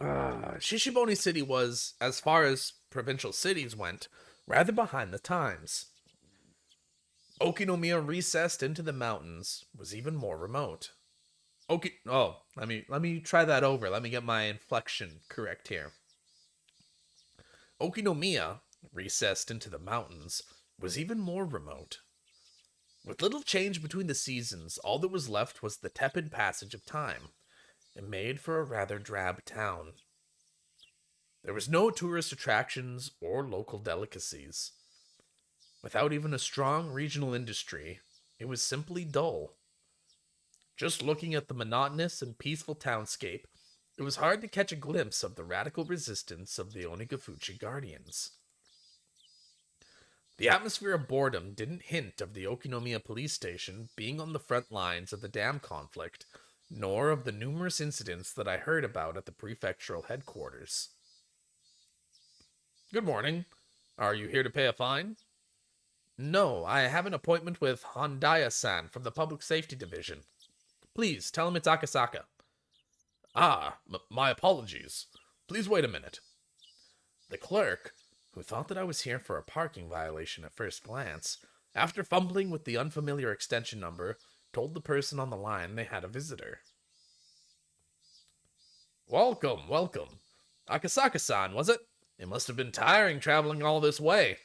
Shishibone City was, as far as provincial cities went, rather behind the times. Okinomiya recessed into the mountains was even more remote. Let me try that over. Let me get my inflection correct here. Okinomiya, recessed into the mountains, was even more remote. With little change between the seasons, all that was left was the tepid passage of time. It made for a rather drab town. There was no tourist attractions or local delicacies. Without even a strong regional industry, it was simply dull. Just looking at the monotonous and peaceful townscape, it was hard to catch a glimpse of the radical resistance of the Onigafuchi Guardians. The atmosphere of boredom didn't hint of the Okinomiya police station being on the front lines of the dam conflict, nor of the numerous incidents that I heard about at the prefectural headquarters. Good morning. Are you here to pay a fine? No, I have an appointment with Handaya-san from the Public Safety Division. Please, tell him it's Akasaka. My apologies. Please wait a minute. The clerk, who thought that I was here for a parking violation at first glance, after fumbling with the unfamiliar extension number, told the person on the line they had a visitor. Welcome. Akasaka-san, was it? It must have been tiring traveling all this way.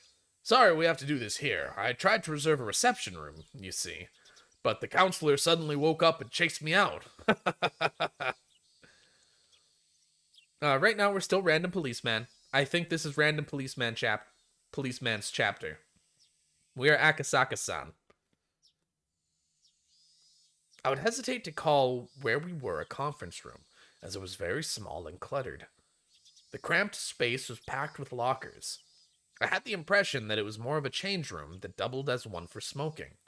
Sorry we have to do this here. I tried to reserve a reception room, you see, but the counselor suddenly woke up and chased me out. Right now we're still Random Policeman. I think this is Random Policeman's chapter. We are Akasaka-san. I would hesitate to call where we were a conference room, as it was very small and cluttered. The cramped space was packed with lockers. I had the impression that it was more of a change room that doubled as one for smoking.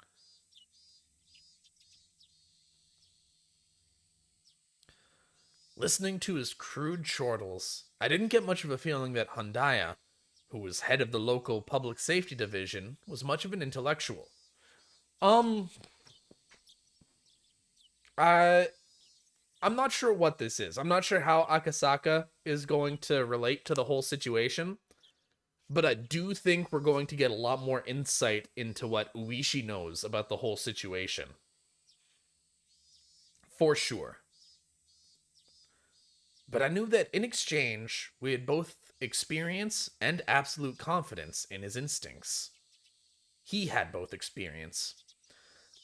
Listening to his crude chortles, I didn't get much of a feeling that Handaya, who was head of the local public safety division, was much of an intellectual. I'm not sure what this is. I'm not sure how Akasaka is going to relate to the whole situation, but I do think we're going to get a lot more insight into what Uishi knows about the whole situation. For sure. But I knew that in exchange, we had both experience and absolute confidence in his instincts. He had both experience.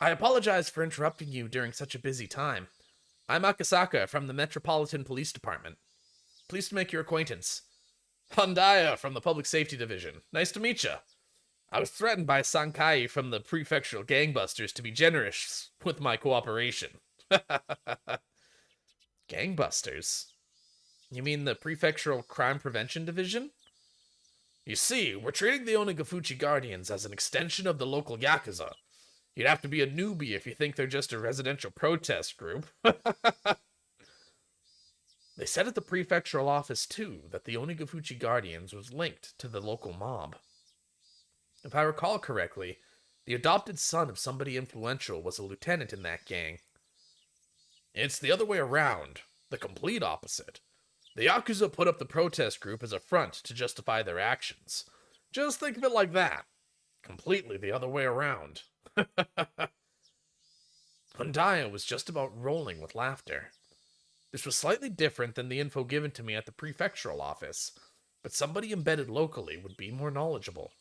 I apologize for interrupting you during such a busy time. I'm Akasaka from the Metropolitan Police Department. Pleased to make your acquaintance. Handaya from the Public Safety Division. Nice to meet you. I was threatened by Sankai from the prefectural gangbusters to be generous with my cooperation. Gangbusters? You mean the Prefectural Crime Prevention Division? You see, we're treating the Onigafuchi Guardians as an extension of the local Yakuza. You'd have to be a newbie if you think they're just a residential protest group. They said at the prefectural office, too, that the Onigafuchi Guardians was linked to the local mob. If I recall correctly, the adopted son of somebody influential was a lieutenant in that gang. It's the other way around, the complete opposite. The Yakuza put up the protest group as a front to justify their actions. Just think of it like that. Completely the other way around. Handaya was just about rolling with laughter. This was slightly different than the info given to me at the prefectural office, but somebody embedded locally would be more knowledgeable.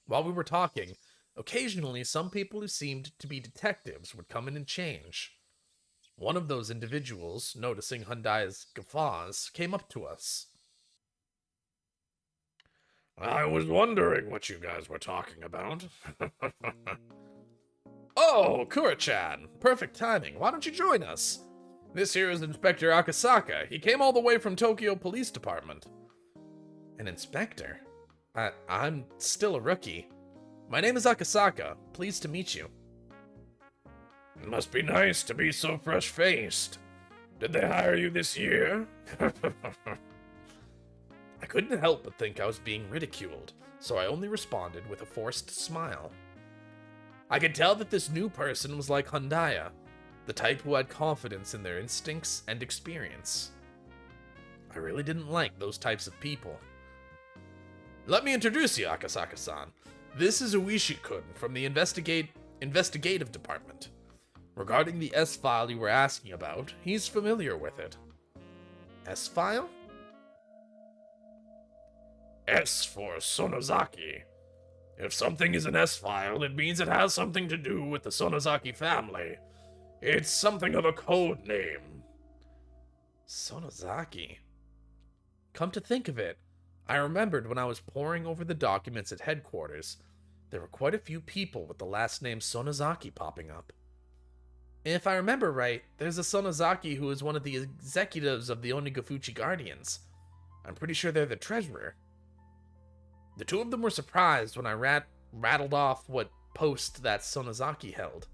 While we were talking, occasionally some people who seemed to be detectives would come in and change. One of those individuals, noticing Handaya's guffaws, came up to us. I was wondering what you guys were talking about. Oh, Kura-chan! Perfect timing. Why don't you join us? This here is Inspector Akasaka. He came all the way from Tokyo Police Department. An inspector? I'm still a rookie. My name is Akasaka. Pleased to meet you. It must be nice to be so fresh-faced. Did they hire you this year? I couldn't help but think I was being ridiculed, so I only responded with a forced smile. I could tell that this new person was like Handaya, the type who had confidence in their instincts and experience. I really didn't like those types of people. Let me introduce you, Akasaka-san. This is Uishi-kun from the investigative department. Regarding the S-file you were asking about, he's familiar with it. S-file? S for Sonozaki. If something is an S-file, it means it has something to do with the Sonozaki family. It's something of a code name. Sonozaki? Come to think of it, I remembered when I was poring over the documents at headquarters, there were quite a few people with the last name Sonozaki popping up. If I remember right, there's a Sonozaki who is one of the executives of the Onigafuchi Guardians. I'm pretty sure they're the treasurer. The two of them were surprised when I rattled off what post that Sonozaki held.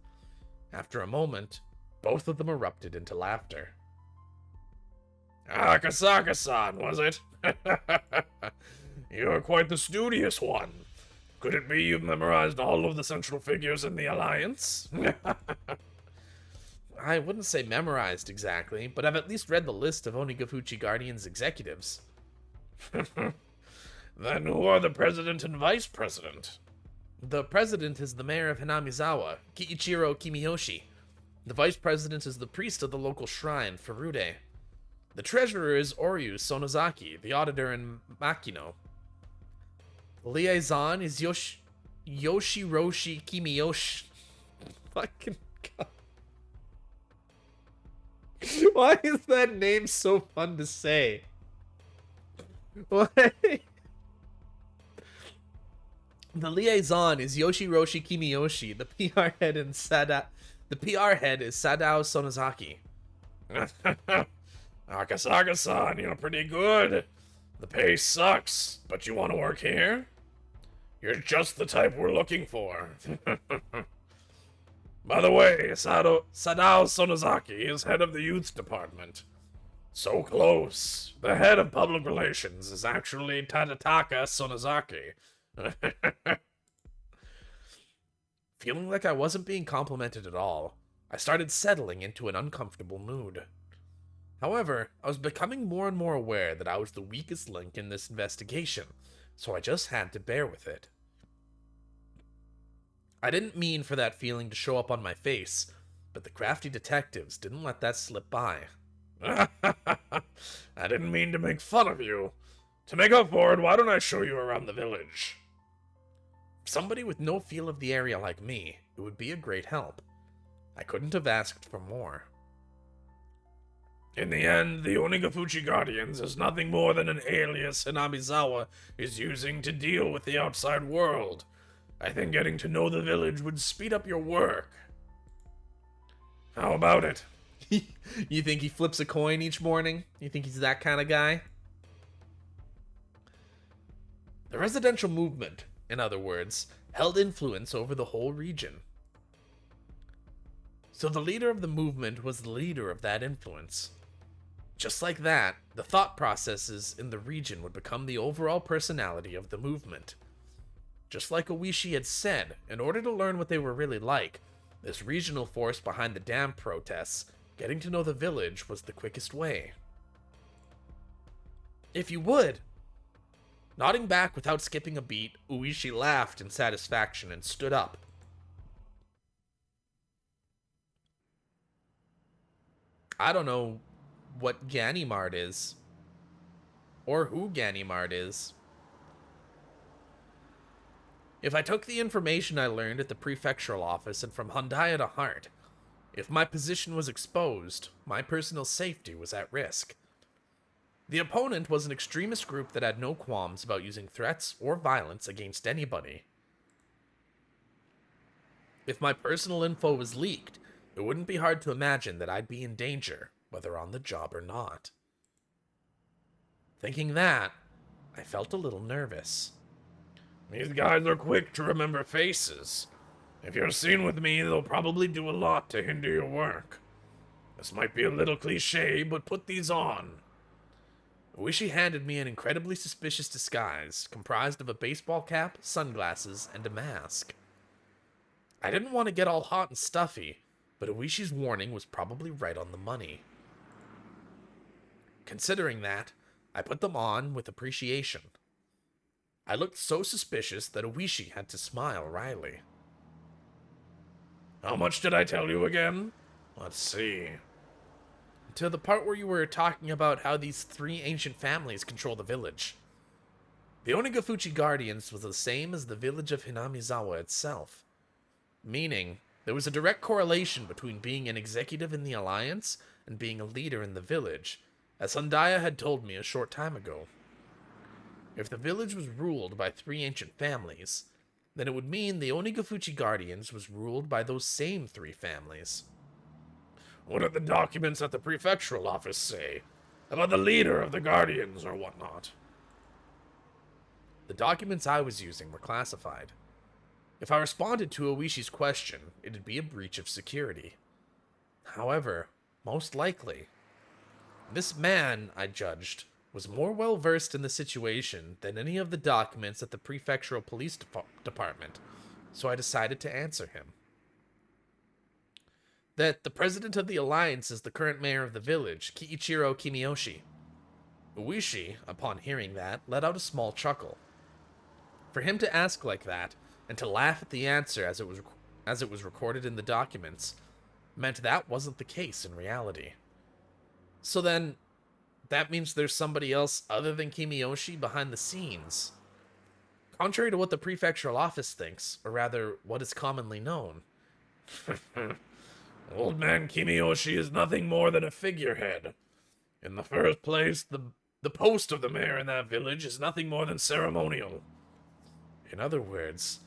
After a moment, both of them erupted into laughter. Akasaka-san, was it? You're quite the studious one. Could it be you've memorized all of the central figures in the Alliance? I wouldn't say memorized exactly, but I've at least read the list of Onigafuchi Guardians executives. Then who are the president and vice president? The president is the mayor of Hanamizawa, Kiichiro Kimiyoshi. The vice president is the priest of the local shrine, Furude. The treasurer is Oryu Sonozaki, the auditor in Makino. The liaison is Yoshiroshi Kimiyoshi. Fucking God. Why is that name so fun to say? What? The liaison is Yoshiroshi Kimiyoshi. The PR head is Sadao Sonozaki. Akasaka-san, you're pretty good. The pay sucks, but you want to work here? You're just the type we're looking for. By the way, Sadao Sonozaki is head of the youth department. So close. The head of public relations is actually Tadataka Sonozaki. Feeling like I wasn't being complimented at all, I started settling into an uncomfortable mood. However, I was becoming more and more aware that I was the weakest link in this investigation, so I just had to bear with it. I didn't mean for that feeling to show up on my face, but the crafty detectives didn't let that slip by. I didn't mean to make fun of you. To make up for it, why don't I show you around the village? Somebody with no feel of the area like me, it would be a great help. I couldn't have asked for more. In the end, the Onigafuchi Guardians is nothing more than an alias Hinamizawa is using to deal with the outside world. I think getting to know the village would speed up your work. How about it? You think he flips a coin each morning? You think he's that kind of guy? The residential movement, in other words, held influence over the whole region. So the leader of the movement was the leader of that influence. Just like that, the thought processes in the region would become the overall personality of the movement. Just like Oishi had said, in order to learn what they were really like, this regional force behind the dam protests, getting to know the village was the quickest way. If you would! Nodding back without skipping a beat, Uishi laughed in satisfaction and stood up. I don't know what Ganimard is. Or who Ganimard is. If I took the information I learned at the prefectural office and from Hyundai to heart, if my position was exposed, my personal safety was at risk. The opponent was an extremist group that had no qualms about using threats or violence against anybody. If my personal info was leaked, it wouldn't be hard to imagine that I'd be in danger, whether on the job or not. Thinking that, I felt a little nervous. These guys are quick to remember faces. If you're seen with me, they'll probably do a lot to hinder your work. This might be a little cliche, but put these on. Uishi handed me an incredibly suspicious disguise, comprised of a baseball cap, sunglasses, and a mask. I didn't want to get all hot and stuffy, but Uishi's warning was probably right on the money. Considering that, I put them on with appreciation. I looked so suspicious that Oishi had to smile wryly. How much did I tell you again? Let's see. To the part where you were talking about how these three ancient families control the village. The Onigafuchi Guardians was the same as the village of Hinamizawa itself, meaning there was a direct correlation between being an executive in the Alliance and being a leader in the village, as Hundaya had told me a short time ago. If the village was ruled by three ancient families, then it would mean the Onigafuchi Guardians was ruled by those same three families. What did the documents at the prefectural office say about the leader of the Guardians or whatnot? The documents I was using were classified. If I responded to Oishi's question, it'd be a breach of security. However, most likely, this man, I judged, was more well versed in the situation than any of the documents at the prefectural police department, so I decided to answer him. That the president of the Alliance is the current mayor of the village, Kiichiro Kimiyoshi. Oishi, upon hearing that, let out a small chuckle. For him to ask like that, and to laugh at the answer as it was recorded in the documents, meant that wasn't the case in reality. So then, that means there's somebody else other than Kimiyoshi behind the scenes. Contrary to what the prefectural office thinks, or rather, what is commonly known. Old man Kimiyoshi is nothing more than a figurehead. In the first place, the post of the mayor in that village is nothing more than ceremonial. In other words,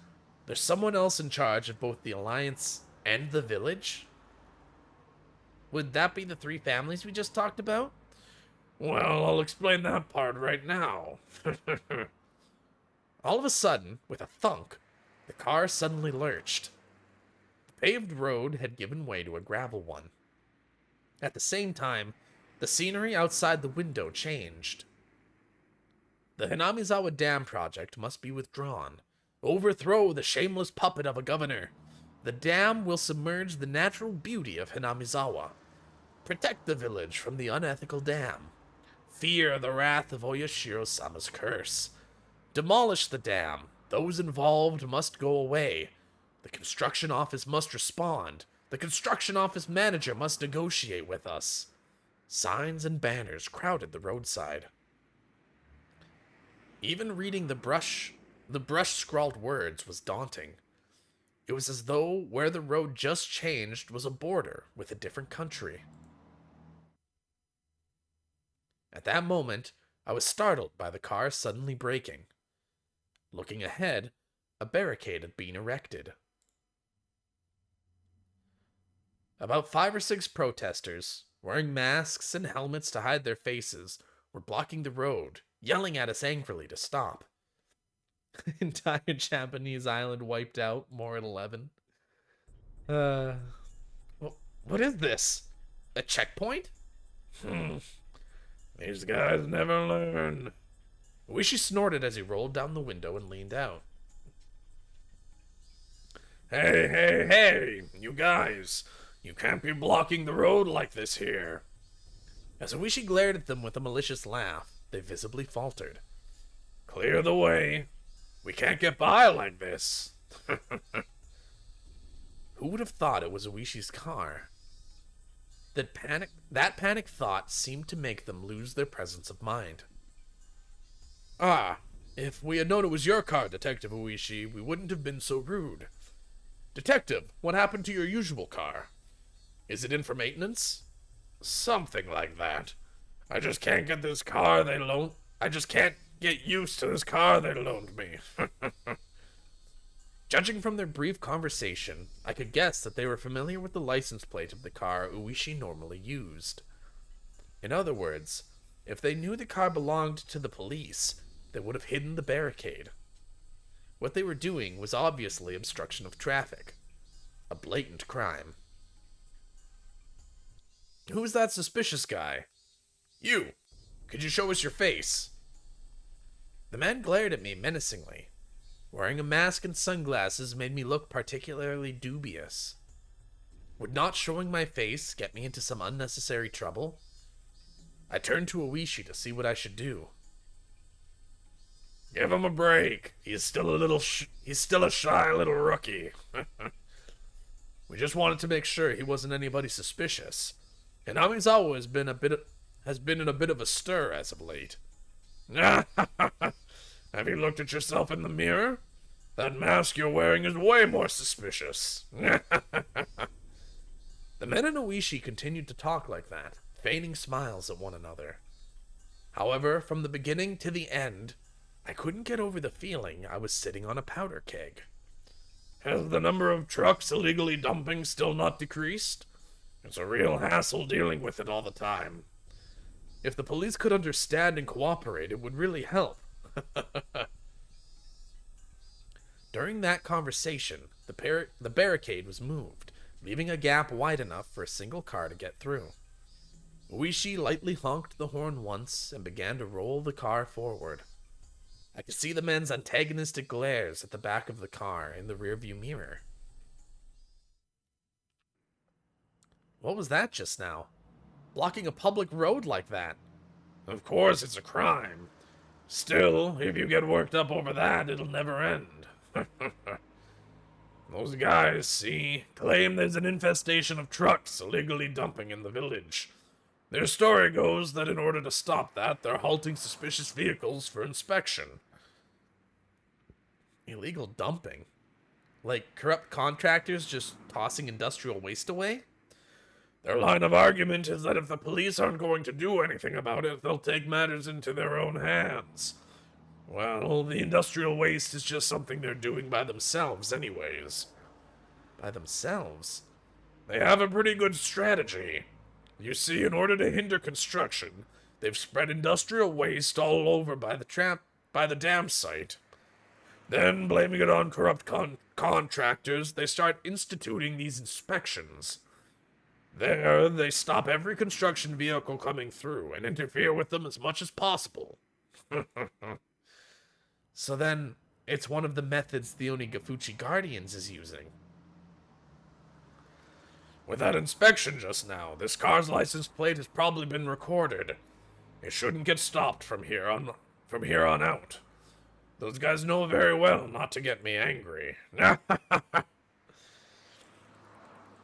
there's someone else in charge of both the Alliance and the village? Would that be the three families we just talked about? Well, I'll explain that part right now. All of a sudden, with a thunk, the car suddenly lurched. The paved road had given way to a gravel one. At the same time, the scenery outside the window changed. The Hanamizawa Dam Project must be withdrawn. Overthrow the shameless puppet of a governor. The dam will submerge the natural beauty of Hinamizawa. Protect the village from the unethical dam. Fear the wrath of Oyashiro-sama's curse. Demolish the dam. Those involved must go away. The construction office must respond. The construction office manager must negotiate with us. Signs and banners crowded the roadside. Even reading the brush-scrawled words was daunting. It was as though where the road just changed was a border with a different country. At that moment, I was startled by the car suddenly braking. Looking ahead, a barricade had been erected. About 5 or 6 protesters, wearing masks and helmets to hide their faces, were blocking the road, yelling at us angrily to stop. Entire Japanese island wiped out, more at 11. What is this? A checkpoint? These guys never learn. Oishi snorted as he rolled down the window and leaned out. Hey, you guys. You can't be blocking the road like this here. As Oishi glared at them with a malicious laugh, they visibly faltered. Clear the way. We can't get by like this. Who would have thought it was Oishi's car? That panic thought seemed to make them lose their presence of mind. If we had known it was your car, Detective Oishi, we wouldn't have been so rude. Detective, what happened to your usual car? Is it in for maintenance? Something like that. I just can't get this car they loaned. I just can't get used to this car they loaned me. Judging from their brief conversation, I could guess that they were familiar with the license plate of the car Oishi normally used. In other words, if they knew the car belonged to the police, they would have hidden the barricade. What they were doing was obviously obstruction of traffic. A blatant crime. Who's that suspicious guy? You! Could you show us your face? The man glared at me menacingly. Wearing a mask and sunglasses made me look particularly dubious. Would not showing my face get me into some unnecessary trouble? I turned to Oishi to see what I should do. Give him a break. He's still a shy little rookie. We just wanted to make sure he wasn't anybody suspicious. Hanamizawa has been in a bit of a stir as of late. Have you looked at yourself in the mirror? That mask you're wearing is way more suspicious. The men and Oishi continued to talk like that, feigning smiles at one another. However, from the beginning to the end, I couldn't get over the feeling I was sitting on a powder keg. Has the number of trucks illegally dumping still not decreased? It's a real hassle dealing with it all the time. If the police could understand and cooperate, it would really help. During that conversation, the barricade was moved, leaving a gap wide enough for a single car to get through. Uishi lightly honked the horn once and began to roll the car forward. I could see the men's antagonistic glares at the back of the car in the rearview mirror. What was that just now? Blocking a public road like that? Of course it's a crime. Still, if you get worked up over that, it'll never end. Those guys, see, claim there's an infestation of trucks illegally dumping in the village. Their story goes that in order to stop that, they're halting suspicious vehicles for inspection. Illegal dumping? Like corrupt contractors just tossing industrial waste away? Their line of argument is that if the police aren't going to do anything about it, they'll take matters into their own hands. Well, the industrial waste is just something they're doing by themselves anyways. By themselves? They have a pretty good strategy. You see, in order to hinder construction, they've spread industrial waste all over by the dam site. Then, blaming it on corrupt contractors, they start instituting these inspections. There, they stop every construction vehicle coming through and interfere with them as much as possible. So then, it's one of the methods the Onigafuchi Guardians is using. With that inspection just now, this car's license plate has probably been recorded. It shouldn't get stopped from here on out. Those guys know very well not to get me angry.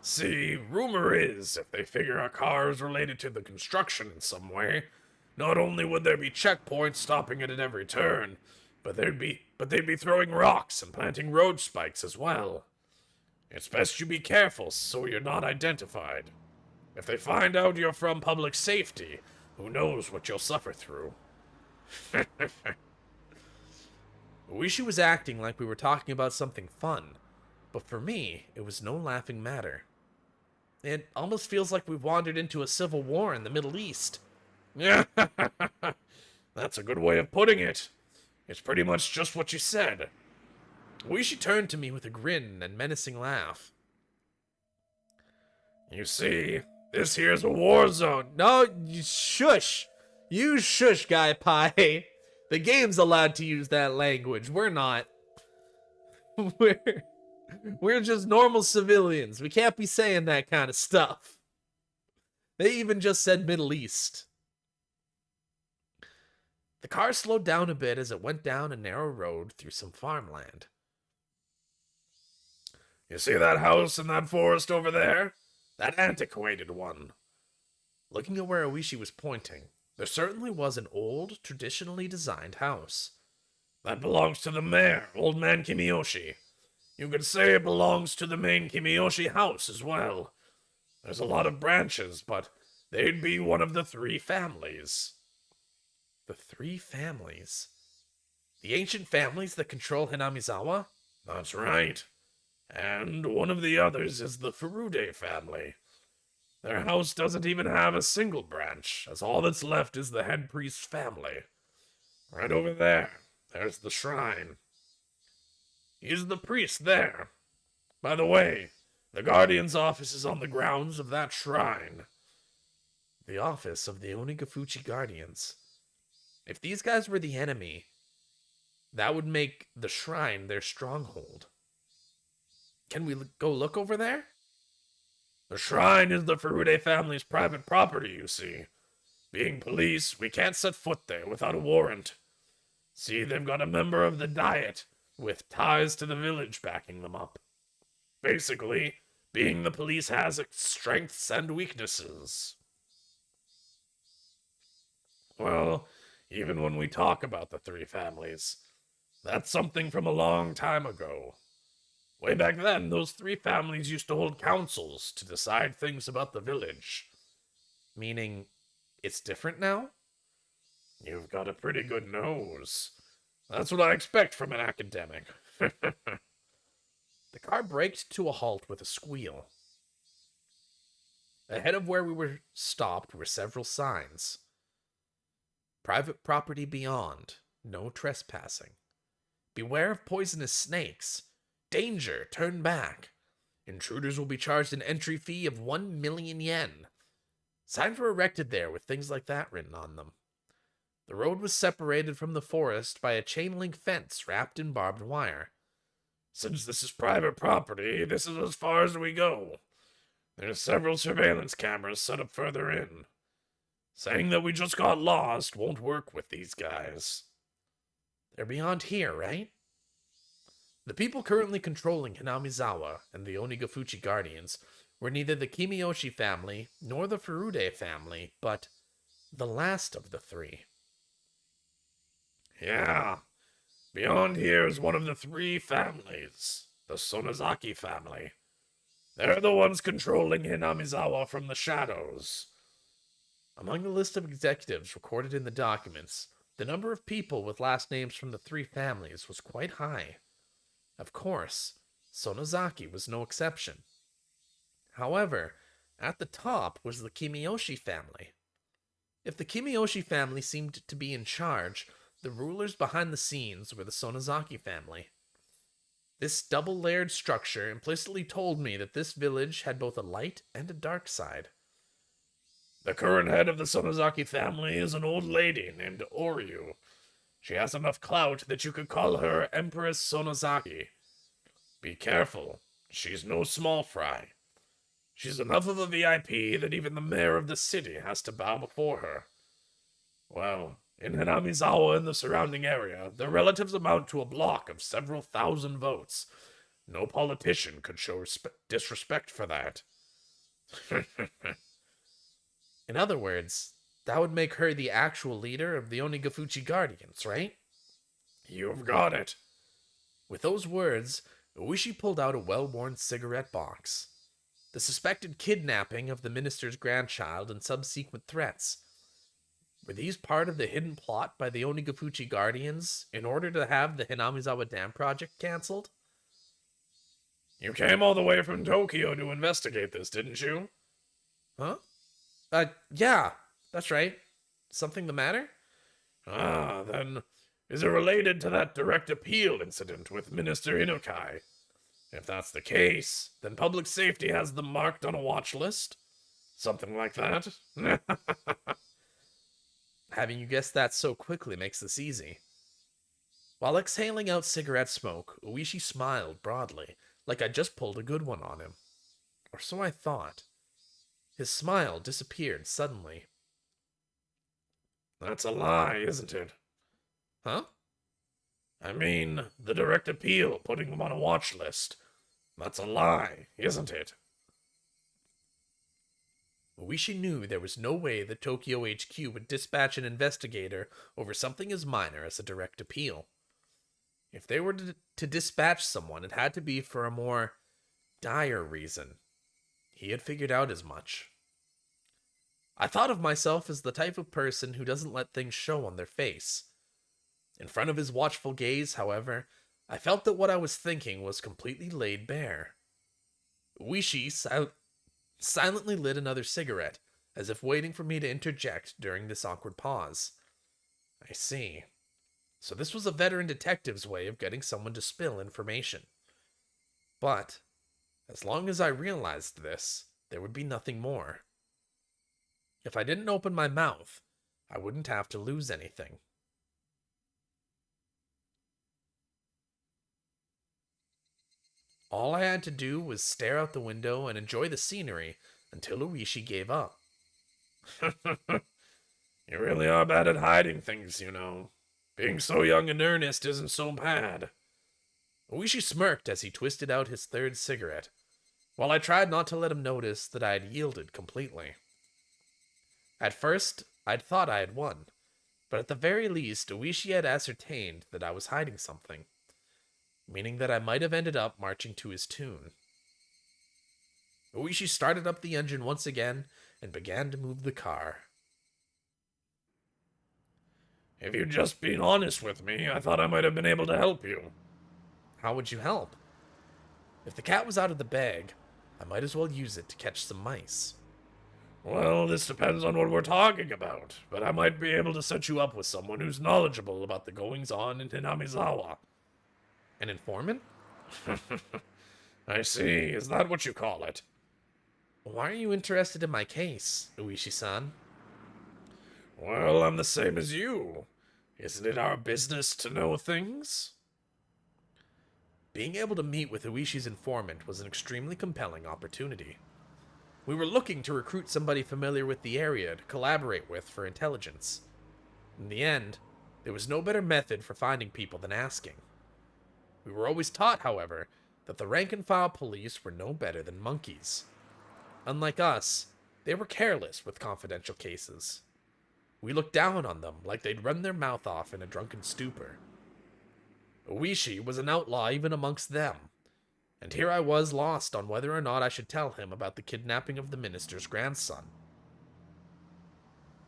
See, rumor is, if they figure our car is related to the construction in some way, not only would there be checkpoints stopping it at every turn, but they'd be throwing rocks and planting road spikes as well. It's best you be careful so you're not identified. If they find out you're from public safety, who knows what you'll suffer through. Uishi was acting like we were talking about something fun, but for me, it was no laughing matter. It almost feels like we've wandered into a civil war in the Middle East. That's a good way of putting it. It's pretty much just what you said. Uishi turned to me with a grin and menacing laugh. You see, this here's a war zone. No, shush! You shush, Guy Pie. The game's allowed to use that language. We're not. We're just normal civilians. We can't be saying that kind of stuff. They even just said Middle East. The car slowed down a bit as it went down a narrow road through some farmland. You see that house in that forest over there? That antiquated one. Looking at where Oishi was pointing, there certainly was an old, traditionally designed house. That belongs to the mayor, Old Man Kimiyoshi. You could say it belongs to the main Kimiyoshi house as well. There's a lot of branches, but they'd be one of the 3 families. The 3 families? The ancient families that control Hinamizawa? That's right. And one of the others is the Furude family. Their house doesn't even have a single branch, as all that's left is the head priest's family. Right over there, there's the shrine. He's the priest there. By the way, the Guardian's office is on the grounds of that shrine. The office of the Onigafuchi Guardians. If these guys were the enemy, that would make the shrine their stronghold. Can we go look over there? The shrine is the Furude family's private property, you see. Being police, we can't set foot there without a warrant. See, they've got a member of the Diet with ties to the village backing them up. Basically, being the police has its strengths and weaknesses. Well, even when we talk about the three families, that's something from a long time ago. Way back then, those three families used to hold councils to decide things about the village. Meaning, it's different now? You've got a pretty good nose. That's what I expect from an academic. The car braked to a halt with a squeal. Ahead of where we were stopped were several signs. Private property beyond. No trespassing. Beware of poisonous snakes. Danger, turn back. Intruders will be charged an entry fee of 1 million yen. Signs were erected there with things like that written on them. The road was separated from the forest by a chain link fence wrapped in barbed wire. Since this is private property, this is as far as we go. There's several surveillance cameras set up further in. Saying that we just got lost won't work with these guys. They're beyond here, right? The people currently controlling Hinamizawa and the Onigafuchi Guardians were neither the Kimiyoshi family nor the Furude family, but the last of the three. Yeah, beyond here is one of the three families, the Sonozaki family. They're the ones controlling Hinamizawa from the shadows. Among the list of executives recorded in the documents, the number of people with last names from the three families was quite high. Of course, Sonozaki was no exception. However, at the top was the Kimiyoshi family. If the Kimiyoshi family seemed to be in charge, the rulers behind the scenes were the Sonozaki family. This double-layered structure implicitly told me that this village had both a light and a dark side. The current head of the Sonozaki family is an old lady named Oryu. She has enough clout that you could call her Empress Sonozaki. Be careful, she's no small fry. She's enough of a VIP that even the mayor of the city has to bow before her. Well, in Hanamizawa and the surrounding area, their relatives amount to a block of several thousand votes. No politician could show disrespect for that. In other words, that would make her the actual leader of the Onigafuchi Guardians, right? You've got it. With those words, Uishi pulled out a well-worn cigarette box. The suspected kidnapping of the minister's grandchild and subsequent threats. Were these part of the hidden plot by the Onigafuchi Guardians in order to have the Hanamizawa Dam Project cancelled? You came all the way from Tokyo to investigate this, didn't you? Huh? Yeah, that's right. Something the matter? Ah, then, is it related to that direct appeal incident with Minister Inokai? If that's the case, then public safety has them marked on a watch list? Something like that? Having you guess that so quickly makes this easy. While exhaling out cigarette smoke, Uishi smiled broadly, like I'd just pulled a good one on him. Or so I thought. His smile disappeared suddenly. That's a lie, isn't it? Huh? I mean, the direct appeal, putting them on a watch list. That's a lie, isn't it? Uishi knew there was no way that Tokyo HQ would dispatch an investigator over something as minor as a direct appeal. If they were to dispatch someone, it had to be for a more dire reason. He had figured out as much. I thought of myself as the type of person who doesn't let things show on their face. In front of his watchful gaze, however, I felt that what I was thinking was completely laid bare. Uishi silently lit another cigarette, as if waiting for me to interject during this awkward pause. I see. So this was a veteran detective's way of getting someone to spill information. But, as long as I realized this, there would be nothing more. If I didn't open my mouth, I wouldn't have to lose anything. All I had to do was stare out the window and enjoy the scenery until Uishi gave up. You really are bad at hiding things, you know. Being so young and earnest isn't so bad. Uishi smirked as he twisted out his third cigarette, while I tried not to let him notice that I had yielded completely. At first, I'd thought I had won, but at the very least, Uishi had ascertained that I was hiding something, meaning that I might have ended up marching to his tune. Uishi started up the engine once again and began to move the car. If you'd just been honest with me, I thought I might have been able to help you. How would you help? If the cat was out of the bag, I might as well use it to catch some mice. Well, this depends on what we're talking about, but I might be able to set you up with someone who's knowledgeable about the goings-on in Hinamizawa. An informant? I see. Is that what you call it? Why are you interested in my case, Uishi-san? Well, I'm the same as you. Isn't it our business to know things? Being able to meet with Uishi's informant was an extremely compelling opportunity. We were looking to recruit somebody familiar with the area to collaborate with for intelligence. In the end, there was no better method for finding people than asking. We were always taught, however, that the rank-and-file police were no better than monkeys. Unlike us, they were careless with confidential cases. We looked down on them like they'd run their mouth off in a drunken stupor. Uishi was an outlaw even amongst them, and here I was lost on whether or not I should tell him about the kidnapping of the minister's grandson.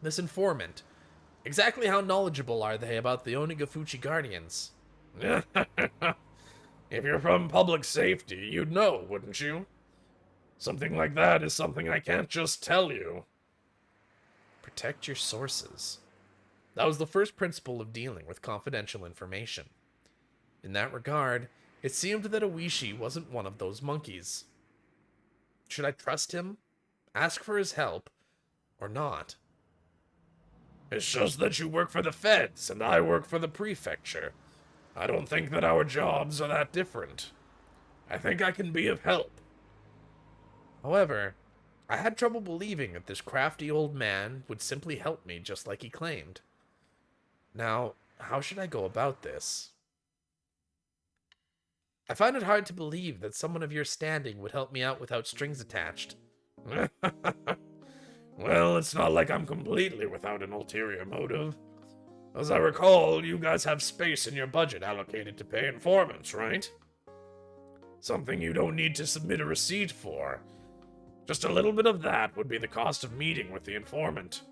This informant, exactly how knowledgeable are they about the Onigafuchi Guardians? If you're from public safety, you'd know, wouldn't you? Something like that is something I can't just tell you. Protect your sources. That was the first principle of dealing with confidential information. In that regard, it seemed that Uishi wasn't one of those monkeys. Should I trust him, ask for his help, or not? It's just that you work for the feds and I work for the prefecture. I don't think that our jobs are that different. I think I can be of help. However, I had trouble believing that this crafty old man would simply help me just like he claimed. Now, how should I go about this? I find it hard to believe that someone of your standing would help me out without strings attached. Well, it's not like I'm completely without an ulterior motive. As I recall, you guys have space in your budget allocated to pay informants, right? Something you don't need to submit a receipt for. Just a little bit of that would be the cost of meeting with the informant.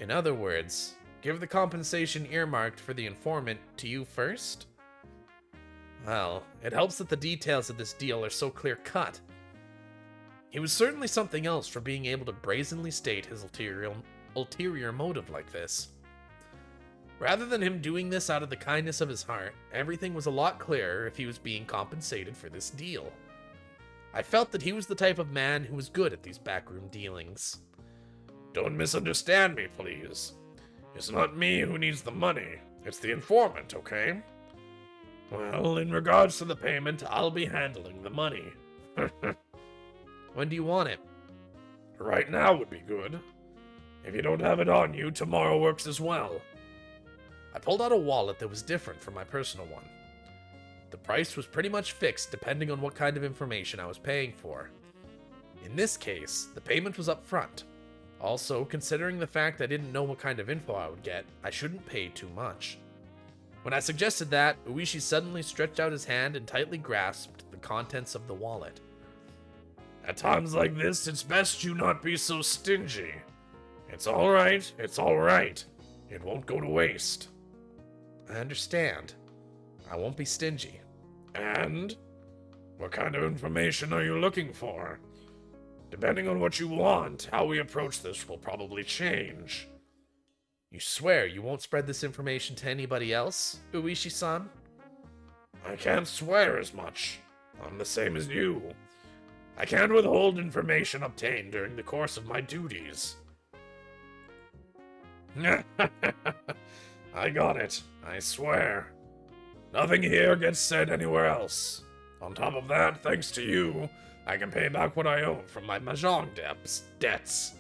In other words, give the compensation earmarked for the informant to you first? Well, it helps that the details of this deal are so clear-cut. He was certainly something else for being able to brazenly state his ulterior motive like this. Rather than him doing this out of the kindness of his heart, everything was a lot clearer if he was being compensated for this deal. I felt that he was the type of man who was good at these backroom dealings. Don't misunderstand me, please. It's not me who needs the money. It's the informant, okay? Well, in regards to the payment, I'll be handling the money. When do you want it? Right now would be good. If you don't have it on you, tomorrow works as well. I pulled out a wallet that was different from my personal one. The price was pretty much fixed depending on what kind of information I was paying for. In this case, the payment was up front. Also, considering the fact I didn't know what kind of info I would get, I shouldn't pay too much. When I suggested that, Uishi suddenly stretched out his hand and tightly grasped the contents of the wallet. At times like this, it's best you not be so stingy. It's alright, it's alright. It won't go to waste. I understand. I won't be stingy. And? What kind of information are you looking for? Depending on what you want, how we approach this will probably change. You swear you won't spread this information to anybody else, Uishi-san? I can't swear as much. I'm the same as you. I can't withhold information obtained during the course of my duties. I got it, I swear. Nothing here gets said anywhere else. On top of that, thanks to you, I can pay back what I owe from my mahjong debts.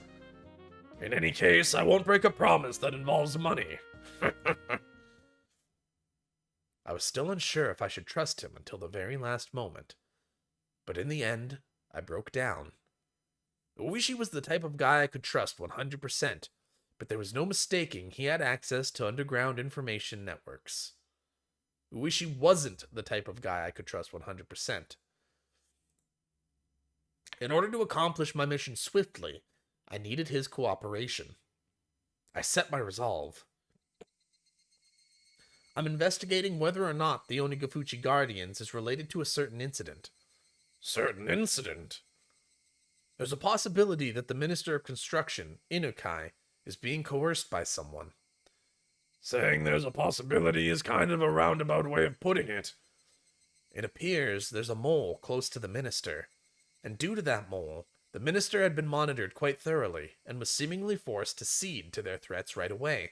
In any case, I won't break a promise that involves money. I was still unsure if I should trust him until the very last moment. But in the end, I broke down. Uishi was the type of guy I could trust 100%, but there was no mistaking he had access to underground information networks. Uishi wasn't the type of guy I could trust 100%. In order to accomplish my mission swiftly, I needed his cooperation. I set my resolve. I'm investigating whether or not the Onigafuchi Guardians is related to a certain incident. Certain incident? There's a possibility that the Minister of Construction, Inukai, is being coerced by someone. Saying there's a possibility is kind of a roundabout way of putting it. It appears there's a mole close to the minister, and due to that mole, the minister had been monitored quite thoroughly and was seemingly forced to cede to their threats right away.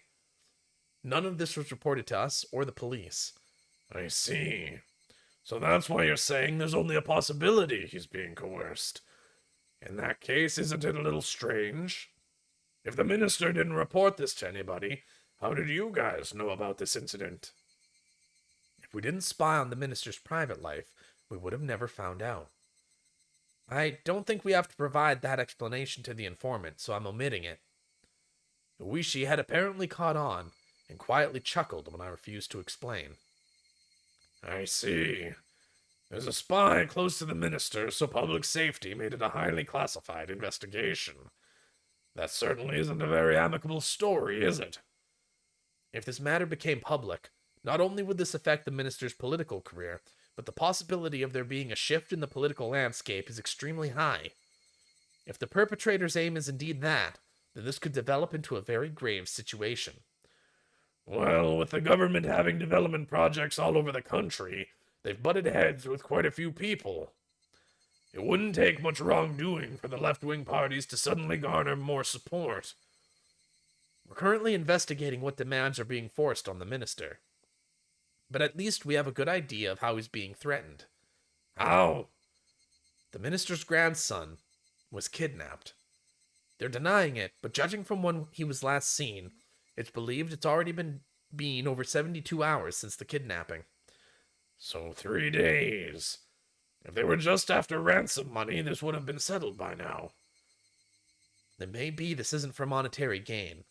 None of this was reported to us or the police. I see. So that's why you're saying there's only a possibility he's being coerced. In that case, isn't it a little strange? If the minister didn't report this to anybody, how did you guys know about this incident? If we didn't spy on the minister's private life, we would have never found out. I don't think we have to provide that explanation to the informant, so I'm omitting it. Uishi had apparently caught on and quietly chuckled when I refused to explain. I see. There's a spy close to the minister, so public safety made it a highly classified investigation. That certainly isn't a very amicable story, is it? If this matter became public, not only would this affect the minister's political career, but the possibility of there being a shift in the political landscape is extremely high. If the perpetrator's aim is indeed that, then this could develop into a very grave situation. Well, with the government having development projects all over the country, they've butted heads with quite a few people. It wouldn't take much wrongdoing for the left-wing parties to suddenly garner more support. We're currently investigating what demands are being forced on the minister. But at least we have a good idea of how he's being threatened. How? The minister's grandson was kidnapped. They're denying it, but judging from when he was last seen, it's believed it's already been over 72 hours since the kidnapping. So 3 days. If they were just after ransom money, this would have been settled by now. It may be this isn't for monetary gain.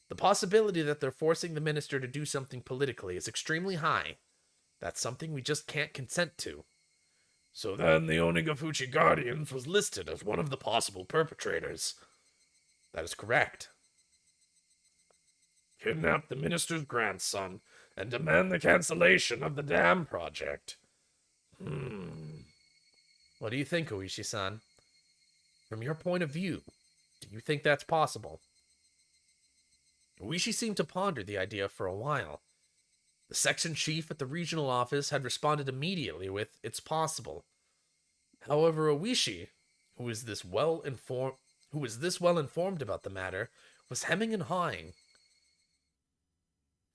The possibility that they're forcing the minister to do something politically is extremely high. That's something we just can't consent to. So then the Onigafuchi Guardians was listed as one of the possible perpetrators. That is correct. Kidnap the minister's grandson and demand the cancellation of the dam project. What do you think, Oishi-san? From your point of view, do you think that's possible? Oishi seemed to ponder the idea for a while. The section chief at the regional office had responded immediately with, "It's possible." However, Oishi, who was this well informed about the matter, was hemming and hawing.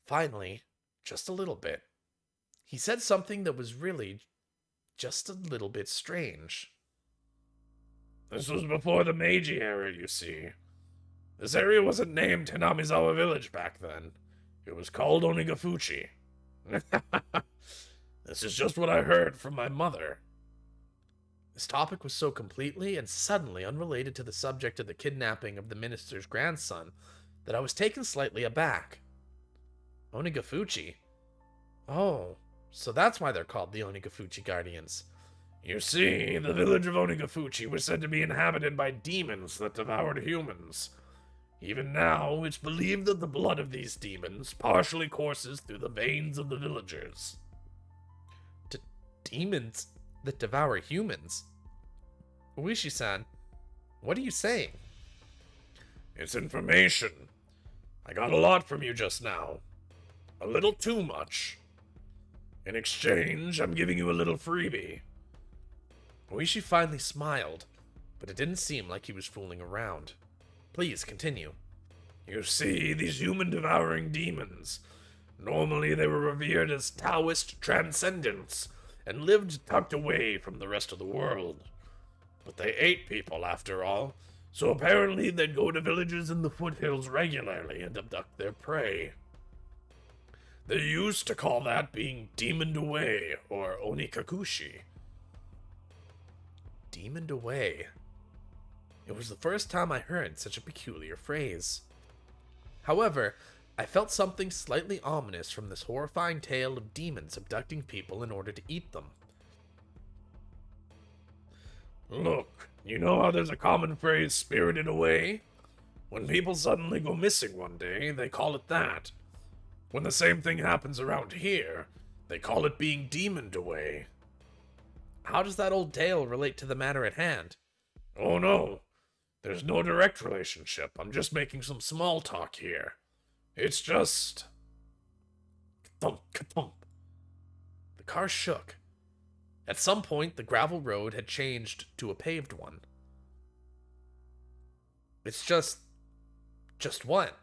Finally, just a little bit, he said something that was really just a little bit strange. This was before the Meiji era, you see. This area wasn't named Hanamizawa Village back then. It was called Onigafuchi. This is just what I heard from my mother. This topic was so completely and suddenly unrelated to the subject of the kidnapping of the minister's grandson that I was taken slightly aback. Onigafuchi? Oh, so that's why they're called the Onigafuchi Guardians. You see, the village of Onigafuchi was said to be inhabited by demons that devoured humans. Even now, it's believed that the blood of these demons partially courses through the veins of the villagers. Demons that devour humans? Uishi-san, what are you saying? It's information. I got a lot from you just now. A little too much. In exchange, I'm giving you a little freebie. Oishi finally smiled, but it didn't seem like he was fooling around. Please, continue. You see, these human-devouring demons, normally they were revered as Taoist transcendents and lived tucked away from the rest of the world. But they ate people, after all, So apparently they'd go to villages in the foothills regularly and abduct their prey. They used to call that being demoned away, or onikakushi. Demoned away. It was the first time I heard such a peculiar phrase. However, I felt something slightly ominous from this horrifying tale of demons abducting people in order to eat them. Look, you know how there's a common phrase, spirited away? When people suddenly go missing one day, they call it that. When the same thing happens around here, they call it being demoned away. How does that old tale relate to the matter at hand? Oh no, there's no direct relationship. I'm just making some small talk here. It's just... Thump, ka-thump. The car shook. At some point, the gravel road had changed to a paved one. It's just what?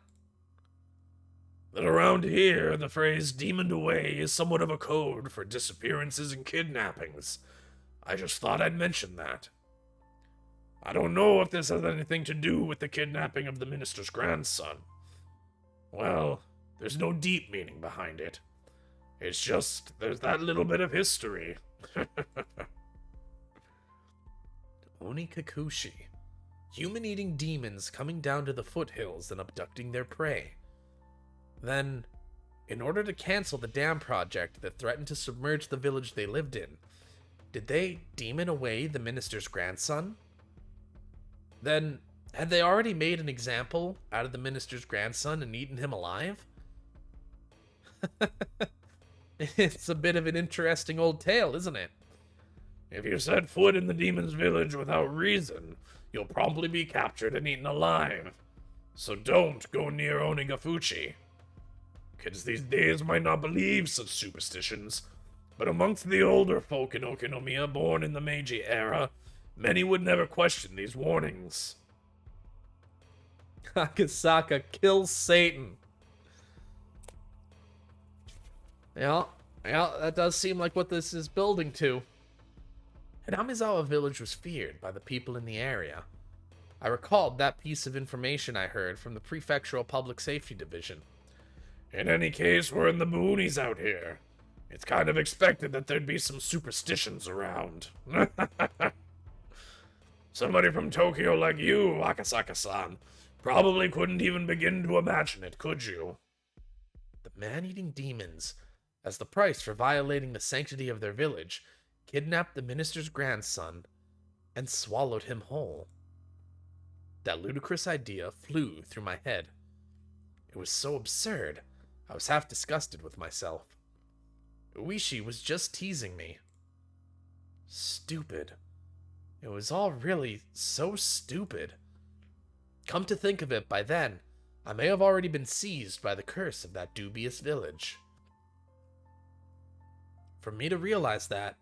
That around here, the phrase demoned away is somewhat of a code for disappearances and kidnappings. I just thought I'd mention that. I don't know if this has anything to do with the kidnapping of the minister's grandson. Well, there's no deep meaning behind it. It's just, there's that little bit of history. Onikakushi. Human-eating demons coming down to the foothills and abducting their prey. Then, in order to cancel the dam project that threatened to submerge the village they lived in, did they demon away the minister's grandson? Then, had they already made an example out of the minister's grandson and eaten him alive? It's a bit of an interesting old tale, isn't it? If you set foot in the demon's village without reason, you'll probably be captured and eaten alive. So don't go near Onigafuchi. Kids these days might not believe such superstitions, but amongst the older folk in Okinomiya born in the Meiji era, many would never question these warnings. Akasaka kills Satan. Yeah, that does seem like what this is building to. Hanamizawa village was feared by the people in the area. I recalled that piece of information I heard from the Prefectural Public Safety Division. In any case, we're in the boonies out here. It's kind of expected that there'd be some superstitions around. Somebody from Tokyo like you, Akasaka-san, probably couldn't even begin to imagine it, could you? The man-eating demons, as the price for violating the sanctity of their village, kidnapped the minister's grandson and swallowed him whole. That ludicrous idea flew through my head. It was so absurd, I was half disgusted with myself. Uishi was just teasing me. Stupid. It was all really so stupid. Come to think of it, by then, I may have already been seized by the curse of that dubious village. For me to realize that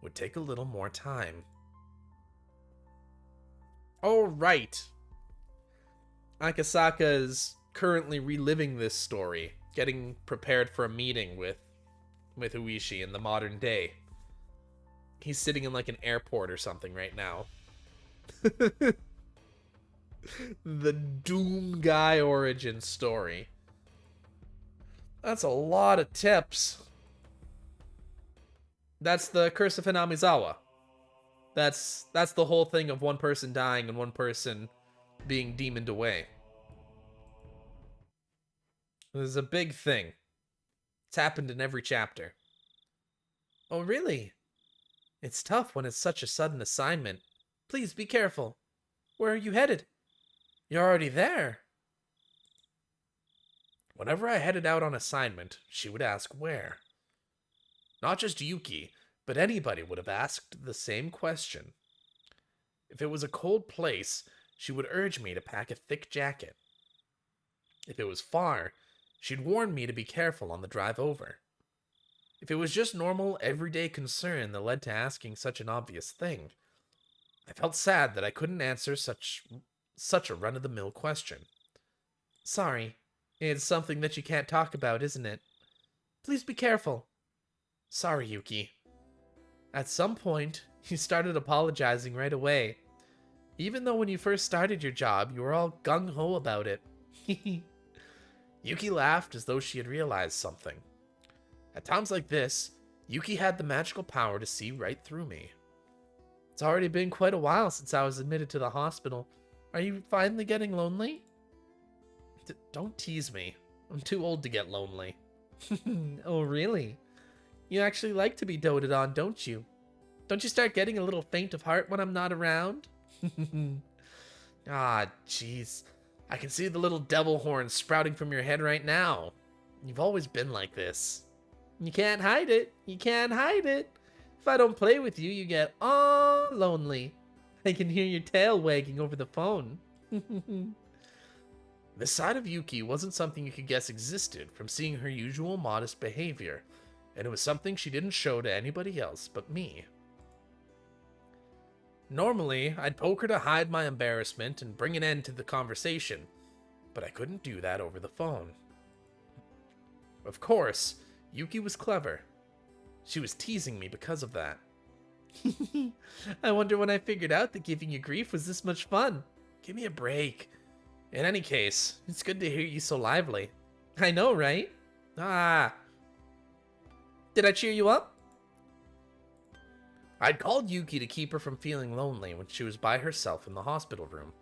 would take a little more time. Oh, right. Akasaka is currently reliving this story, getting prepared for a meeting with Uishi in the modern day. He's sitting in like an airport or something right now. The Doom Guy origin story. That's a lot of tips. That's the Curse of Hinamizawa. That's the whole thing of one person dying and one person being demoned away. This is a big thing. It's happened in every chapter. Oh, really? It's tough when it's such a sudden assignment. Please be careful. Where are you headed? You're already there. Whenever I headed out on assignment, she would ask where. Not just Yuki, but anybody would have asked the same question. If it was a cold place, she would urge me to pack a thick jacket. If it was far, she'd warn me to be careful on the drive over. If it was just normal, everyday concern that led to asking such an obvious thing, I felt sad that I couldn't answer such a run-of-the-mill question. Sorry, it's something that you can't talk about, isn't it? Please be careful. Sorry, Yuki. At some point, he started apologizing right away. Even though when you first started your job, you were all gung-ho about it. Yuki laughed as though she had realized something. At times like this, Yuki had the magical power to see right through me. It's already been quite a while since I was admitted to the hospital. Are you finally getting lonely? Don't tease me. I'm too old to get lonely. Oh, really? You actually like to be doted on, don't you? Don't you start getting a little faint of heart when I'm not around? Ah, jeez. I can see the little devil horns sprouting from your head right now. You've always been like this. You can't hide it. You can't hide it. If I don't play with you, you get all lonely. I can hear your tail wagging over the phone. This side of Yuki wasn't something you could guess existed from seeing her usual modest behavior, and it was something she didn't show to anybody else but me. Normally, I'd poke her to hide my embarrassment and bring an end to the conversation, but I couldn't do that over the phone. Of course, Yuki was clever. She was teasing me because of that. I wonder when I figured out that giving you grief was this much fun. Give me a break. In any case, it's good to hear you so lively. I know, right? Ah. Did I cheer you up? I'd called Yuki to keep her from feeling lonely when she was by herself in the hospital room.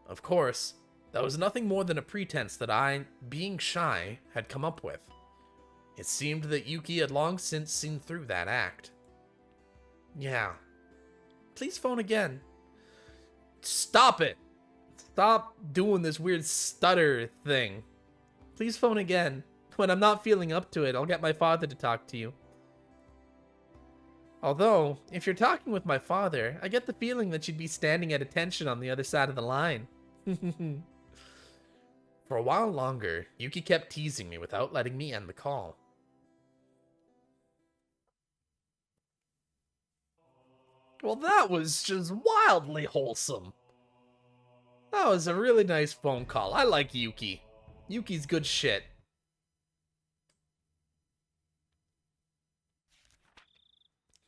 Of course, that was nothing more than a pretense that I, being shy, had come up with. It seemed that Yuki had long since seen through that act. Yeah. Please phone again. Stop it! Stop doing this weird stutter thing. Please phone again. When I'm not feeling up to it, I'll get my father to talk to you. Although, if you're talking with my father, I get the feeling that you'd be standing at attention on the other side of the line. For a while longer, Yuki kept teasing me without letting me end the call. Well, that was just wildly wholesome. That was a really nice phone call. I like Yuki. Yuki's good shit.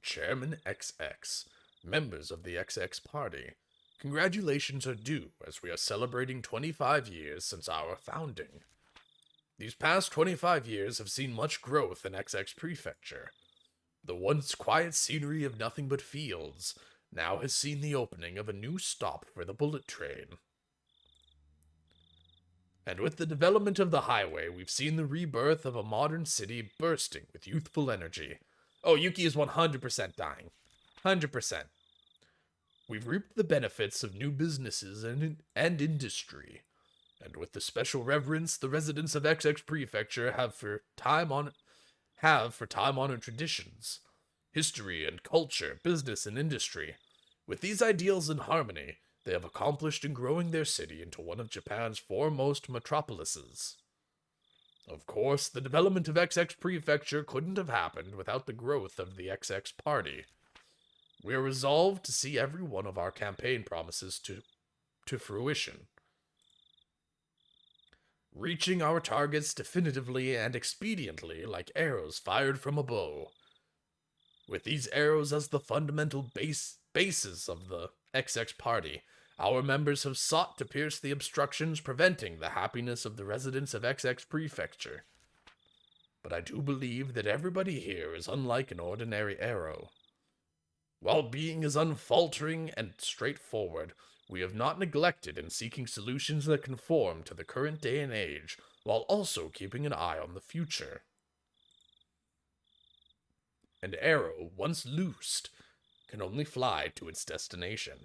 Chairman XX, members of the XX Party, congratulations are due as we are celebrating 25 years since our founding. These past 25 years have seen much growth in XX Prefecture. The once quiet scenery of nothing but fields now has seen the opening of a new stop for the bullet train. And with the development of the highway, we've seen the rebirth of a modern city bursting with youthful energy. Oh, Yuki is 100% dying. 100%. We've reaped the benefits of new businesses and industry. And with the special reverence the residents of XX Prefecture have for time-honored traditions, history and culture, business and industry. With these ideals in harmony, they have accomplished in growing their city into one of Japan's foremost metropolises. Of course, the development of XX Prefecture couldn't have happened without the growth of the XX Party. We are resolved to see every one of our campaign promises to fruition, reaching our targets definitively and expediently like arrows fired from a bow. With these arrows as the fundamental basis of the XX Party, our members have sought to pierce the obstructions preventing the happiness of the residents of XX Prefecture. But I do believe that everybody here is unlike an ordinary arrow. While being as unfaltering and straightforward, we have not neglected in seeking solutions that conform to the current day and age, while also keeping an eye on the future. An arrow, once loosed, can only fly to its destination.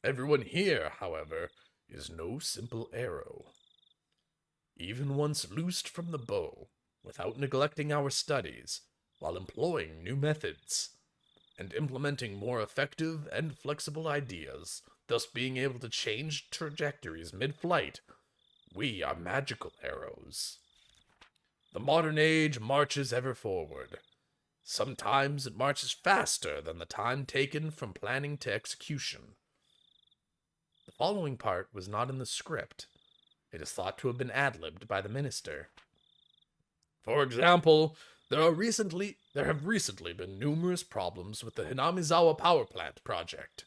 Everyone here, however, is no simple arrow. Even once loosed from the bow, without neglecting our studies, while employing new methods, and implementing more effective and flexible ideas, thus being able to change trajectories mid-flight, we are magical arrows. The modern age marches ever forward. Sometimes it marches faster than the time taken from planning to execution. The following part was not in the script. It is thought to have been ad-libbed by the minister. For example, There have recently been numerous problems with the Hinamizawa power plant project.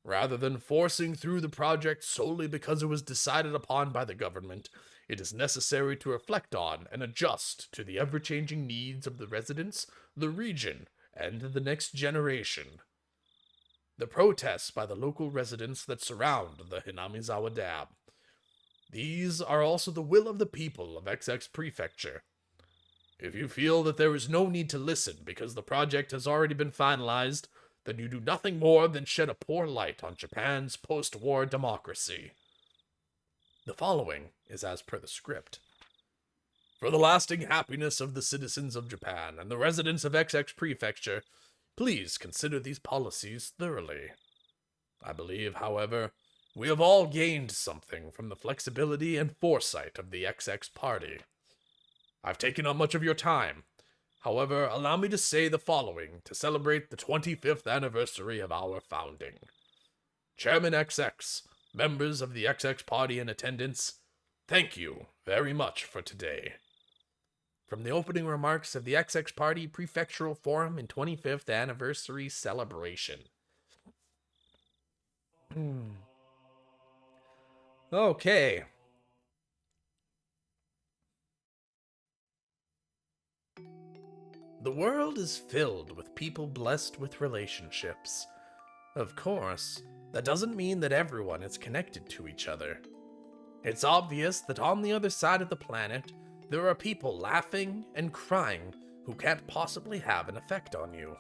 Rather than forcing through the project solely because it was decided upon by the government, it is necessary to reflect on and adjust to the ever-changing needs of the residents, the region, and the next generation. The protests by the local residents that surround the Hinamizawa Dam. These are also the will of the people of XX Prefecture. If you feel that there is no need to listen because the project has already been finalized, then you do nothing more than shed a poor light on Japan's post-war democracy. The following is as per the script. For the lasting happiness of the citizens of Japan and the residents of XX Prefecture, please consider these policies thoroughly. I believe, however, we have all gained something from the flexibility and foresight of the XX Party. I've taken up much of your time. However, allow me to say the following to celebrate the 25th anniversary of our founding. Chairman XX, members of the XX Party in attendance, thank you very much for today. From the opening remarks of the XX Party Prefectural Forum in 25th Anniversary Celebration. Okay. The world is filled with people blessed with relationships. Of course, that doesn't mean that everyone is connected to each other. It's obvious that on the other side of the planet, there are people laughing and crying who can't possibly have an effect on you.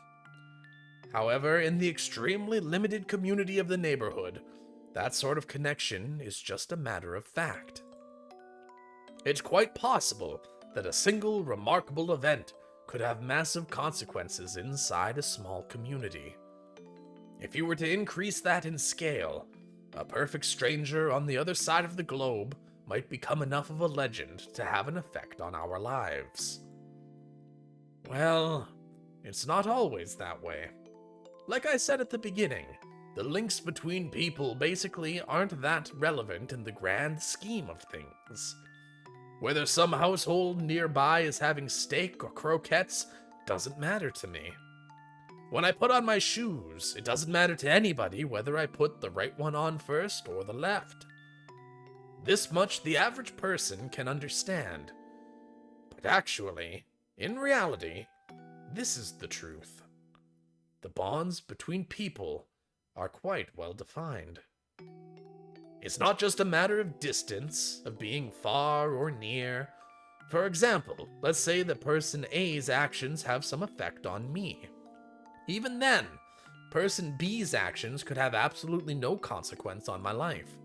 However, in the extremely limited community of the neighborhood, that sort of connection is just a matter of fact. It's quite possible that a single remarkable event could have massive consequences inside a small community. If you were to increase that in scale, a perfect stranger on the other side of the globe might become enough of a legend to have an effect on our lives. Well, it's not always that way. Like I said at the beginning, the links between people basically aren't that relevant in the grand scheme of things. Whether some household nearby is having steak or croquettes doesn't matter to me. When I put on my shoes, it doesn't matter to anybody whether I put the right one on first or the left. This much the average person can understand. But actually, in reality, this is the truth. The bonds between people are quite well defined. It's not just a matter of distance, of being far or near. For example, let's say that person A's actions have some effect on me. Even then, person B's actions could have absolutely no consequence on my life.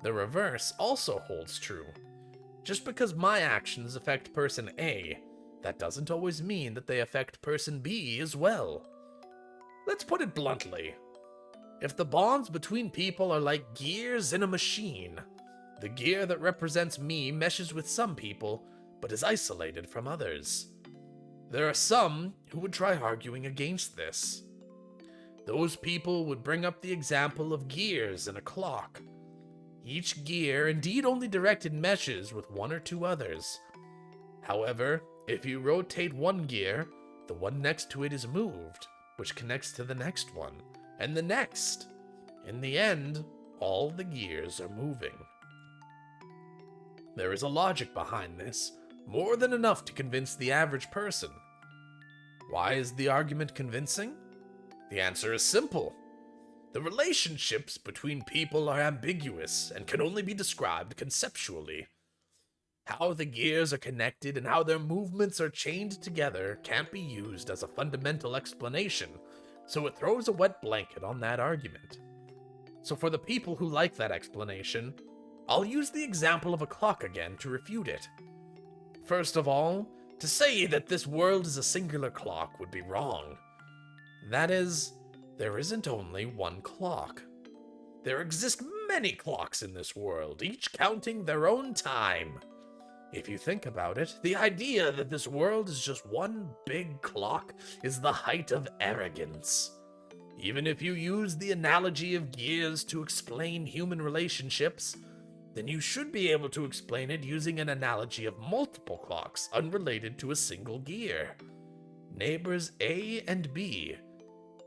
The reverse also holds true. Just because my actions affect person A, that doesn't always mean that they affect person B as well. Let's put it bluntly. If the bonds between people are like gears in a machine, the gear that represents me meshes with some people, but is isolated from others. There are some who would try arguing against this. Those people would bring up the example of gears in a clock. Each gear indeed only directed meshes with one or two others. However, if you rotate one gear, the one next to it is moved, which connects to the next one, and the next. In the end, all the gears are moving. There is a logic behind this, more than enough to convince the average person. Why is the argument convincing? The answer is simple. The relationships between people are ambiguous and can only be described conceptually. How the gears are connected and how their movements are chained together can't be used as a fundamental explanation, so it throws a wet blanket on that argument. So for the people who like that explanation, I'll use the example of a clock again to refute it. First of all, to say that this world is a singular clock would be wrong. That is, there isn't only one clock. There exist many clocks in this world, each counting their own time. If you think about it, the idea that this world is just one big clock is the height of arrogance. Even if you use the analogy of gears to explain human relationships, then you should be able to explain it using an analogy of multiple clocks unrelated to a single gear. Neighbors A and B.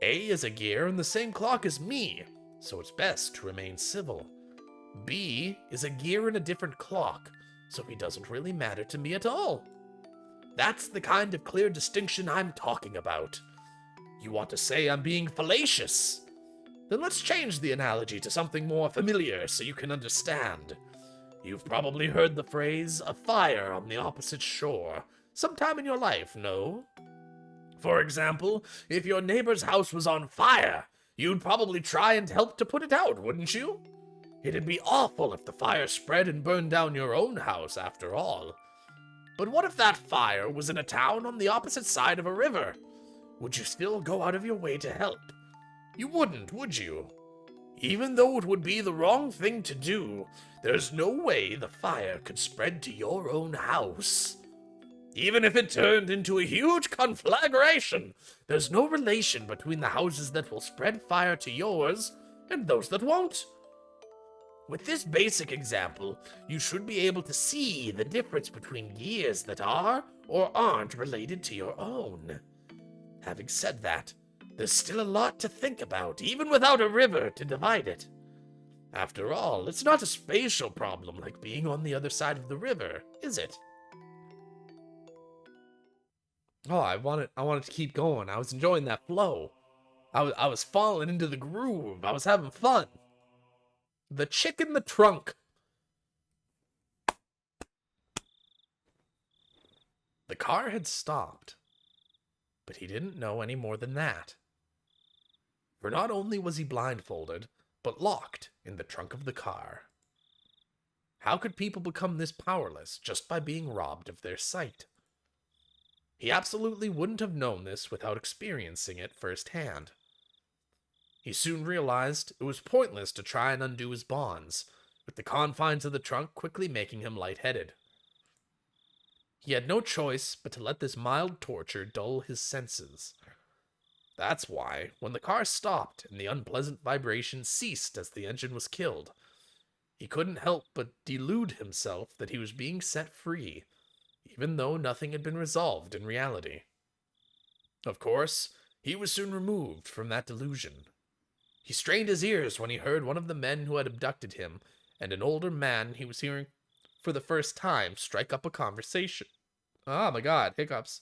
A is a gear in the same clock as me, so it's best to remain civil. B is a gear in a different clock, so he doesn't really matter to me at all. That's the kind of clear distinction I'm talking about. You want to say I'm being fallacious? Then let's change the analogy to something more familiar so you can understand. You've probably heard the phrase, a fire on the opposite shore, sometime in your life, no? For example, if your neighbor's house was on fire, you'd probably try and help to put it out, wouldn't you? It'd be awful if the fire spread and burned down your own house, after all. But what if that fire was in a town on the opposite side of a river? Would you still go out of your way to help? You wouldn't, would you? Even though it would be the wrong thing to do, there's no way the fire could spread to your own house. Even if it turned into a huge conflagration, there's no relation between the houses that will spread fire to yours and those that won't. With this basic example, you should be able to see the difference between gears that are or aren't related to your own. Having said that, there's still a lot to think about, even without a river to divide it. After all, it's not a spatial problem like being on the other side of the river, is it? Oh, I wanted to keep going. I was enjoying that flow. I was falling into the groove. I was having fun. The chick in the trunk. The car had stopped, but he didn't know any more than that. For not only was he blindfolded, but locked in the trunk of the car. How could people become this powerless just by being robbed of their sight? He absolutely wouldn't have known this without experiencing it firsthand. He soon realized it was pointless to try and undo his bonds, with the confines of the trunk quickly making him lightheaded. He had no choice but to let this mild torture dull his senses. That's why, when the car stopped and the unpleasant vibration ceased as the engine was killed, he couldn't help but delude himself that he was being set free, even though nothing had been resolved in reality. Of course, he was soon removed from that delusion. He strained his ears when he heard one of the men who had abducted him and an older man he was hearing for the first time strike up a conversation. Oh my god, hiccups.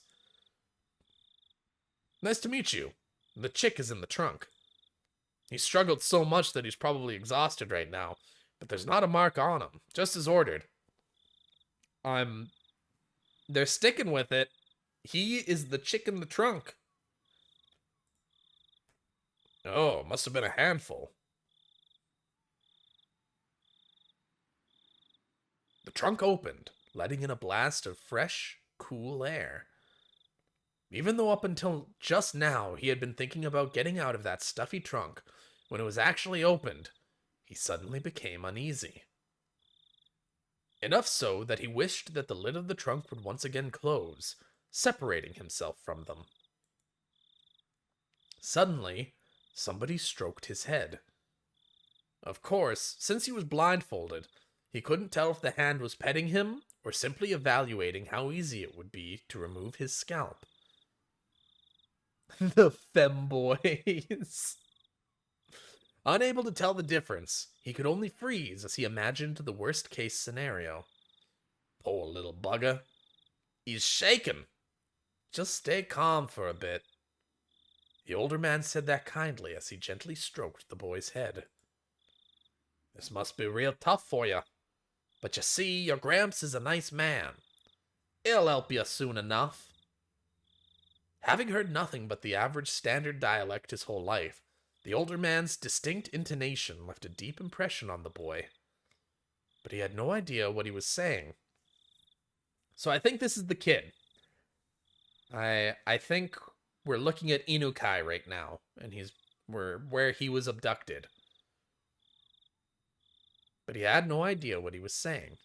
Nice to meet you. The chick is in the trunk. He struggled so much that he's probably exhausted right now, but there's not a mark on him, just as ordered. They're sticking with it. He is the chick in the trunk. Oh, must have been a handful. The trunk opened, letting in a blast of fresh, cool air. Even though up until just now he had been thinking about getting out of that stuffy trunk, when it was actually opened, he suddenly became uneasy. Enough so that he wished that the lid of the trunk would once again close, separating himself from them. Suddenly, somebody stroked his head. Of course, since he was blindfolded, he couldn't tell if the hand was petting him or simply evaluating how easy it would be to remove his scalp. The femboys. Unable to tell the difference, he could only freeze as he imagined the worst-case scenario. Poor little bugger. He's shaking. Just stay calm for a bit. The older man said that kindly as he gently stroked the boy's head. This must be real tough for you. But you see, your Gramps is a nice man. He'll help you soon enough. Having heard nothing but the average standard dialect his whole life, the older man's distinct intonation left a deep impression on the boy. But he had no idea what he was saying. So I think this is the kid. I think we're looking at Inukai right now, and we're where he was abducted. But he had no idea what he was saying.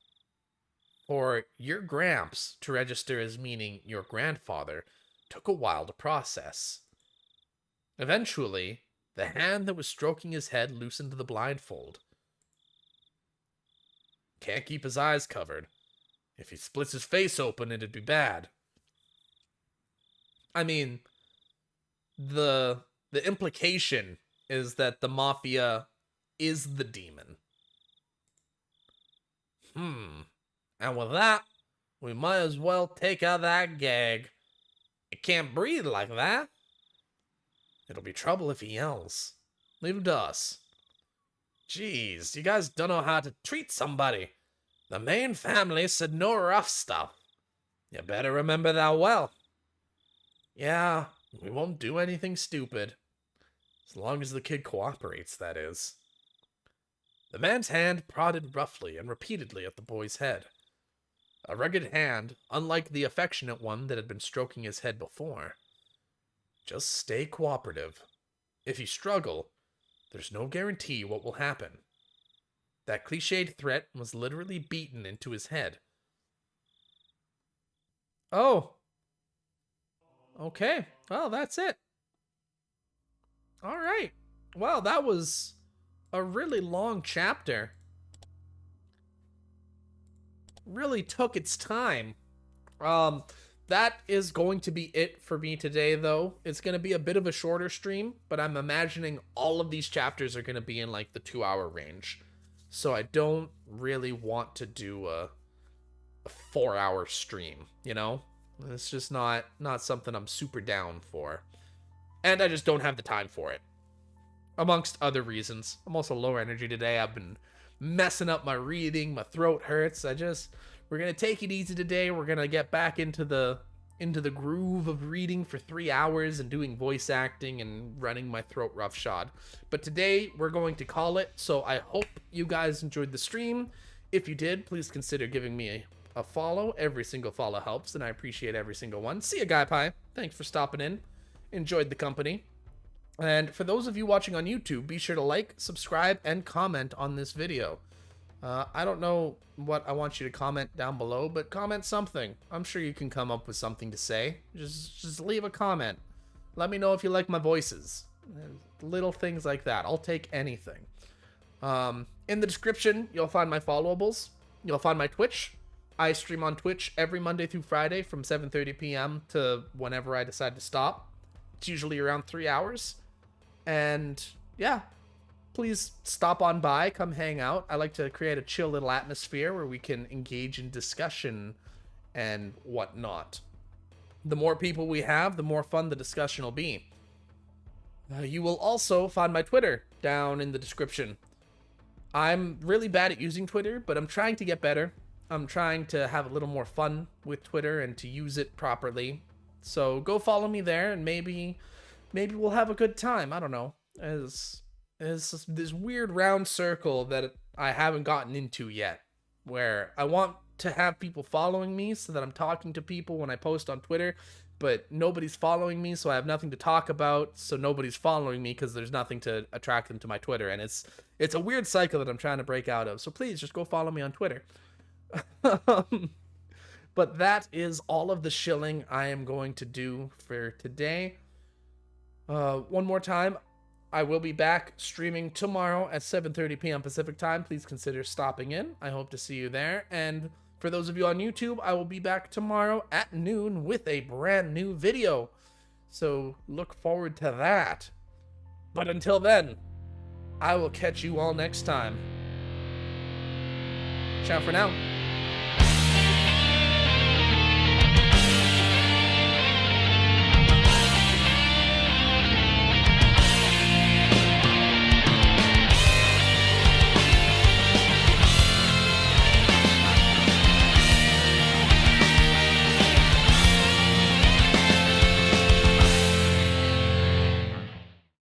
For your Gramps to register as meaning your grandfather took a while to process. Eventually, the hand that was stroking his head loosened the blindfold. can't keep his eyes covered. If he splits his face open, it'd be bad. I mean, the implication is that the mafia is the demon. And with that, we might as well take out that gag. It can't breathe like that. It'll be trouble if he yells. Leave him to us. Jeez, you guys don't know how to treat somebody. The main family said no rough stuff. You better remember that well. Yeah, we won't do anything stupid. As long as the kid cooperates, that is. The man's hand prodded roughly and repeatedly at the boy's head. A rugged hand, unlike the affectionate one that had been stroking his head before. Just stay cooperative. If you struggle, there's no guarantee what will happen. That cliched threat was literally beaten into his head. Oh. Okay. Well, that's it. All right. Well, that was a really long chapter. Really took its time. That is going to be it for me today, though. It's going to be a bit of a shorter stream, but I'm imagining all of these chapters are going to be in like the 2-hour range. So I don't really want to do a 4-hour stream, you know? It's just not something I'm super down for. And I just don't have the time for it. Amongst other reasons. I'm also low energy today. I've been messing up my reading. My throat hurts. We're going to take it easy today. We're going to get back into the groove of reading for 3 hours and doing voice acting and running my throat roughshod. But today we're going to call it. So I hope you guys enjoyed the stream. If you did, please consider giving me a follow. Every single follow helps, and I appreciate every single one. See ya, Guy Pie. Thanks for stopping in. Enjoyed the company. And for those of you watching on YouTube, be sure to like, subscribe, and comment on this video. I don't know what I want you to comment down below, but comment something. I'm sure you can come up with something to say. Just leave a comment. Let me know if you like my voices. Little things like that. I'll take anything. In the description, you'll find my followables. You'll find my Twitch. I stream on Twitch every Monday through Friday from 7:30 p.m. to whenever I decide to stop. It's usually around 3 hours. And yeah, please stop on by, come hang out. I like to create a chill little atmosphere where we can engage in discussion and whatnot. The more people we have, the more fun the discussion will be. You will also find my Twitter down in the description. I'm really bad at using Twitter, but I'm trying to get better. I'm trying to have a little more fun with Twitter and to use it properly. So go follow me there, and maybe we'll have a good time. I don't know. As this weird round circle that I haven't gotten into yet, where I want to have people following me so that I'm talking to people when I post on Twitter, but nobody's following me, so I have nothing to talk about, so nobody's following me because there's nothing to attract them to my Twitter, and it's a weird cycle that I'm trying to break out of. So please just go follow me on Twitter. But that is all of the shilling I am going to do for today. One more time, I will be back streaming tomorrow at 7:30 p.m. Pacific time. Please consider stopping in. I hope to see you there. And for those of you on YouTube, I will be back tomorrow at noon with a brand new video. So look forward to that. But until then, I will catch you all next time. Ciao for now.